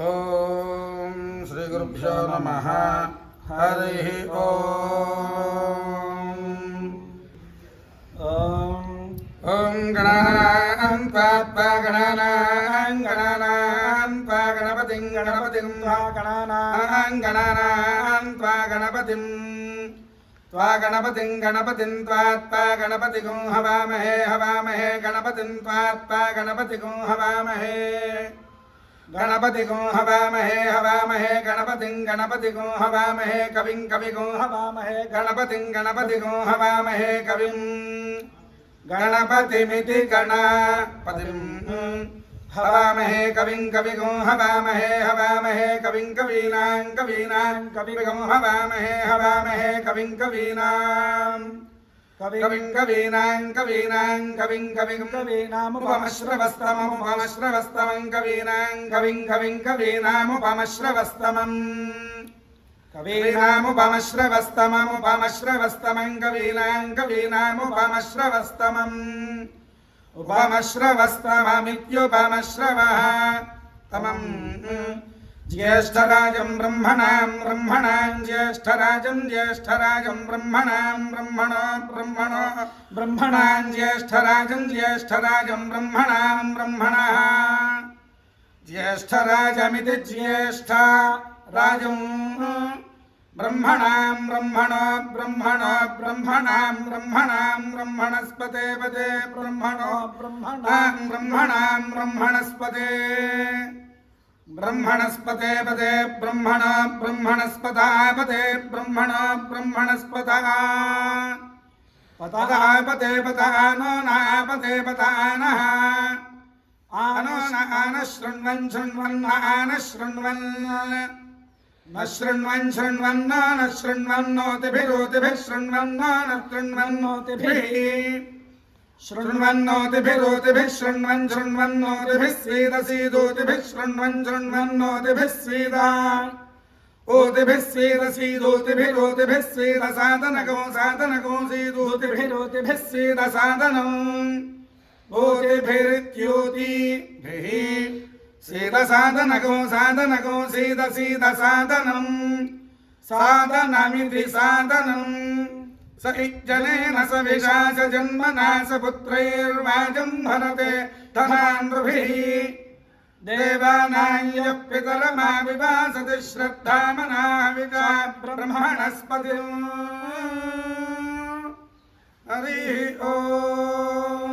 ओम श्री गुरुभ्यो नमः। हरिः ओम। ओम गणानां त्वा गणानां गणपतिं त्वा गणपतिं त्वा गणपतिं हवामहे गणपतिं त्वा गणपतिं हवामहे गणपतिं हवामहे गणपतिं हवामहे कविं हवामहे गणपतिं हवामहे कविं गणपतिमिति गणपतिं हवामहे कविं हवामहे कविं कवीनां कविं हवामहे कविं कवीनामुपमश्रवस्तमं कवीनामुपमश्रवस्तमं उपमश्रवस्तममित्युपमश्रवः तमं ज्येष्ठराजं ब्रह्मणां ज्येष्ठराजं ब्रह्मणां ज्येष्ठराजं ब्रह्मणः ज्येष्ठराजमिति ज्येष्ठराजं ब्रह्मणस्पते पदे ब्रह्मणस्पते ब्रह्मणस्पतापते ब्रह्मणस्पतः पतापते पतानो नापते पतानः आनो न शृण्वन् न शृण्वन्नोतिभिः शृण्वन्नोतिभिः शृण्वन्नोतिभिः स्वीदसीदोतिभिः शृण्वन्नोतिभिः स्वीदा ओतिभिः स्वीदसीदोतिभिरोतिभिः स्वीदसादनगो सीदोतिभिरोतिभिः स्वीदसादनम् ओतिभिरित्योतिभिः सीदसादनगो सीदसादनम् सादनमिति सादनम् स इज्जनेन स विशाच जन्मना स पुत्रैर्वाजं भरते धनानृभिः देवानां यः पितरमाविवासति श्रद्धामनाविता ब्रह्मणस्पतिम् हरिः ओम्।